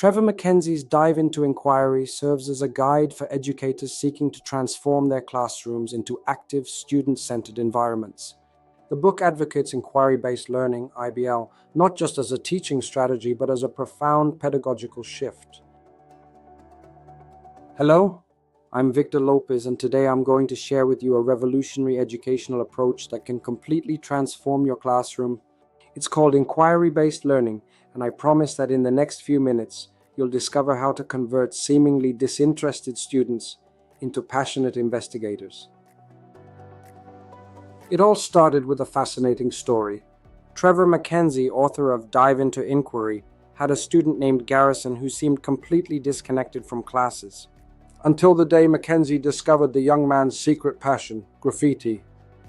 Trevor Mackenzie's Dive into Inquiry serves as a guide for educators seeking to transform their classrooms into active, student-centered environments. The book advocates inquiry-based learning, IBL, not just as a teaching strategy, but as a profound pedagogical shift. Hello, I'm Victor Lopez, and today I'm going to share with you a revolutionary educational approach that can completely transform your classroom. It's called inquiry-based learning, and I promise that in the next few minutes, you'll discover how to convert seemingly disinterested students into passionate investigators. It all started with a fascinating story. Trevor Mackenzie, author of Dive into Inquiry, had a student named Garrison who seemed completely disconnected from classes. Until the day Mackenzie discovered the young man's secret passion, graffiti.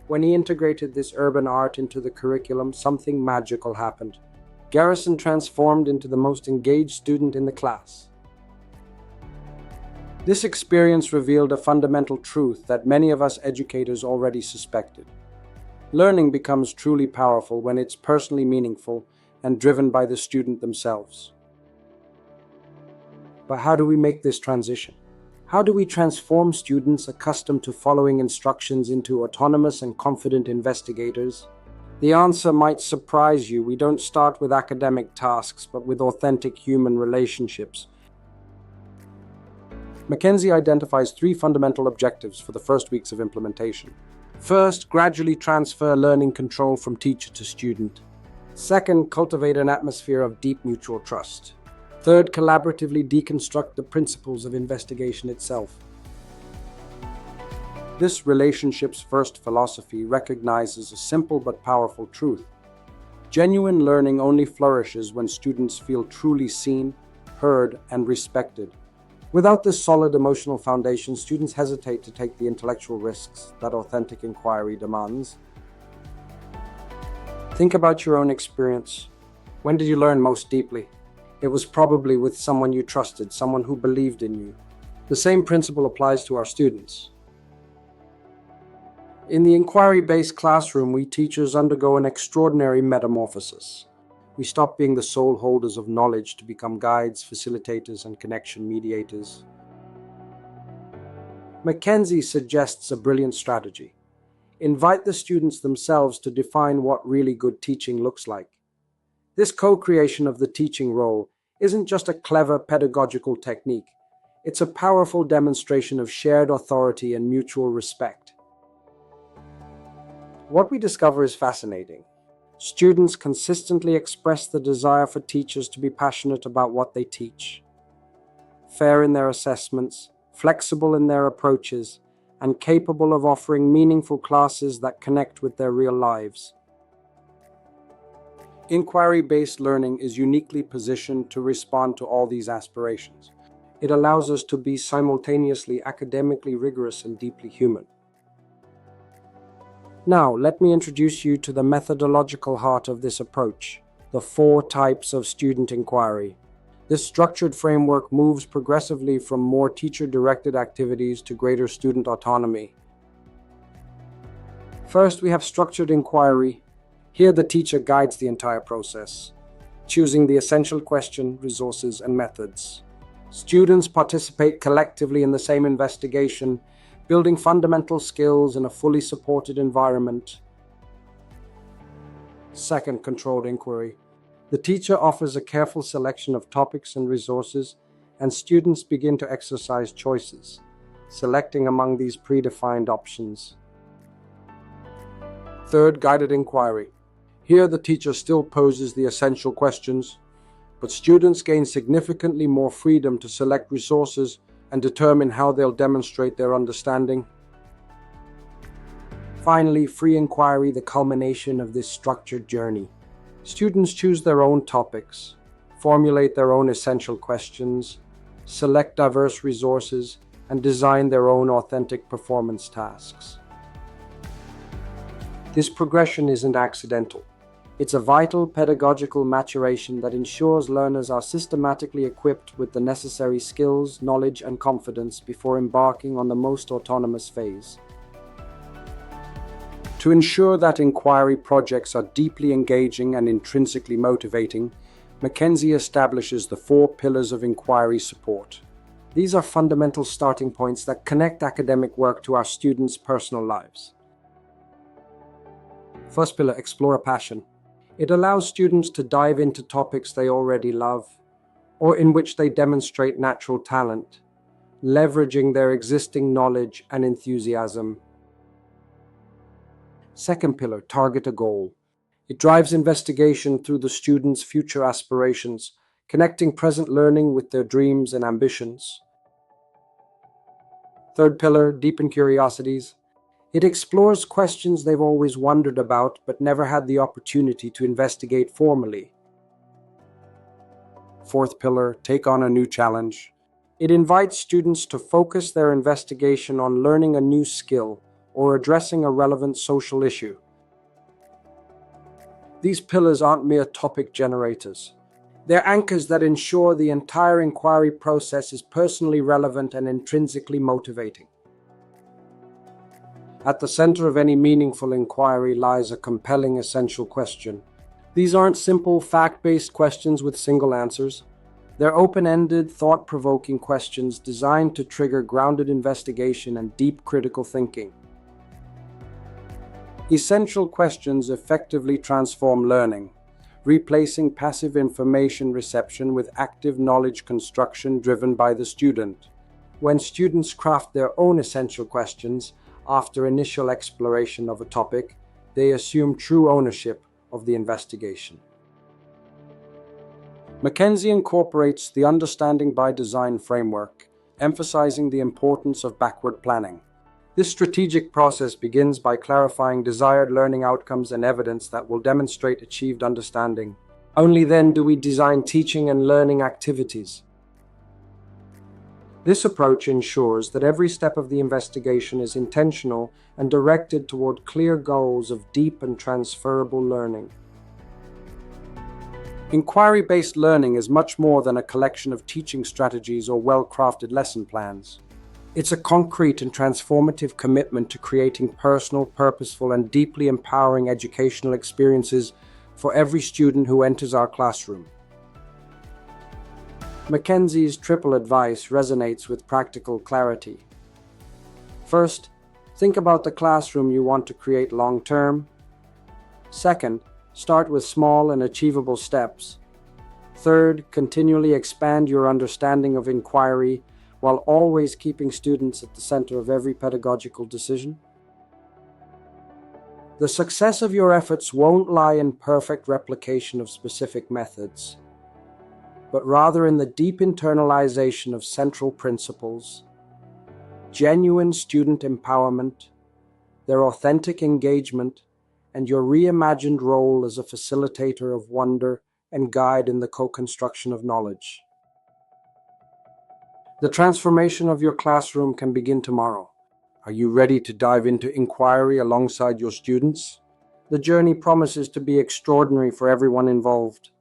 When he integrated this urban art into the curriculum, something magical happened. Garrison transformed into the most engaged student in the class. This experience revealed a fundamental truth that many of us educators already suspected. Learning becomes truly powerful when it's personally meaningful and driven by the student themselves. But how do we make this transition? How do we transform students accustomed to following instructions into autonomous and confident investigators? The answer might surprise you. We don't start with academic tasks, but with authentic human relationships. Mackenzie identifies three fundamental objectives for the first weeks of implementation. First, gradually transfer learning control from teacher to student. Second, cultivate an atmosphere of deep mutual trust. Third, collaboratively deconstruct the principles of investigation itself. This relationship's first philosophy recognizes a simple but powerful truth. Genuine learning only flourishes when students feel truly seen, heard, and respected. Without this solid emotional foundation, students hesitate to take the intellectual risks that authentic inquiry demands. Think about your own experience. When did you learn most deeply? It was probably with someone you trusted, someone who believed in you. The same principle applies to our students. In the inquiry-based classroom, we teachers undergo an extraordinary metamorphosis. We stop being the sole holders of knowledge to become guides, facilitators, and connection mediators. Mackenzie suggests a brilliant strategy. Invite the students themselves to define what really good teaching looks like. This co-creation of the teaching role isn't just a clever pedagogical technique. It's a powerful demonstration of shared authority and mutual respect. What we discover is fascinating. Students consistently express the desire for teachers to be passionate about what they teach. Fair in their assessments, flexible in their approaches, and capable of offering meaningful classes that connect with their real lives. Inquiry-based learning is uniquely positioned to respond to all these aspirations. It allows us to be simultaneously academically rigorous and deeply human. Now, let me introduce you to the methodological heart of this approach, the 4 types of student inquiry. This structured framework moves progressively from more teacher-directed activities to greater student autonomy. First, we have structured inquiry. Here, the teacher guides the entire process, choosing the essential question, resources, and methods. Students participate collectively in the same investigation, building fundamental skills in a fully supported environment. Second, controlled inquiry. The teacher offers a careful selection of topics and resources, and students begin to exercise choices, selecting among these predefined options. Third, guided inquiry. Here, the teacher still poses the essential questions, but students gain significantly more freedom to select resources and determine how they'll demonstrate their understanding. Finally, free inquiry, the culmination of this structured journey. Students choose their own topics, formulate their own essential questions, select diverse resources, and design their own authentic performance tasks. This progression isn't accidental. It's a vital pedagogical maturation that ensures learners are systematically equipped with the necessary skills, knowledge, and confidence before embarking on the most autonomous phase. To ensure that inquiry projects are deeply engaging and intrinsically motivating, Mackenzie establishes the 4 pillars of inquiry support. These are fundamental starting points that connect academic work to our students' personal lives. First pillar, explore a passion. It allows students to dive into topics they already love or in which they demonstrate natural talent, leveraging their existing knowledge and enthusiasm. Second pillar, target a goal. It drives investigation through the students' future aspirations, connecting present learning with their dreams and ambitions. Third pillar, deepen curiosities. It explores questions they've always wondered about but never had the opportunity to investigate formally. Fourth pillar, take on a new challenge. It invites students to focus their investigation on learning a new skill or addressing a relevant social issue. These pillars aren't mere topic generators. They're anchors that ensure the entire inquiry process is personally relevant and intrinsically motivating. At the center of any meaningful inquiry lies a compelling essential question. These aren't simple, fact-based questions with single answers. They're open-ended, thought-provoking questions designed to trigger grounded investigation and deep critical thinking. Essential questions effectively transform learning, replacing passive information reception with active knowledge construction driven by the student. When students craft their own essential questions after initial exploration of a topic, they assume true ownership of the investigation. Mackenzie incorporates the Understanding by Design framework, emphasizing the importance of backward planning. This strategic process begins by clarifying desired learning outcomes and evidence that will demonstrate achieved understanding. Only then do we design teaching and learning activities. This approach ensures that every step of the investigation is intentional and directed toward clear goals of deep and transferable learning. Inquiry-based learning is much more than a collection of teaching strategies or well-crafted lesson plans. It's a concrete and transformative commitment to creating personal, purposeful, and deeply empowering educational experiences for every student who enters our classroom. Mackenzie's triple advice resonates with practical clarity. First, think about the classroom you want to create long-term. Second, start with small and achievable steps. Third, continually expand your understanding of inquiry while always keeping students at the center of every pedagogical decision. The success of your efforts won't lie in perfect replication of specific methods, but rather in the deep internalization of central principles, genuine student empowerment, their authentic engagement, and your reimagined role as a facilitator of wonder and guide in the co-construction of knowledge. The transformation of your classroom can begin tomorrow. Are you ready to dive into inquiry alongside your students? The journey promises to be extraordinary for everyone involved.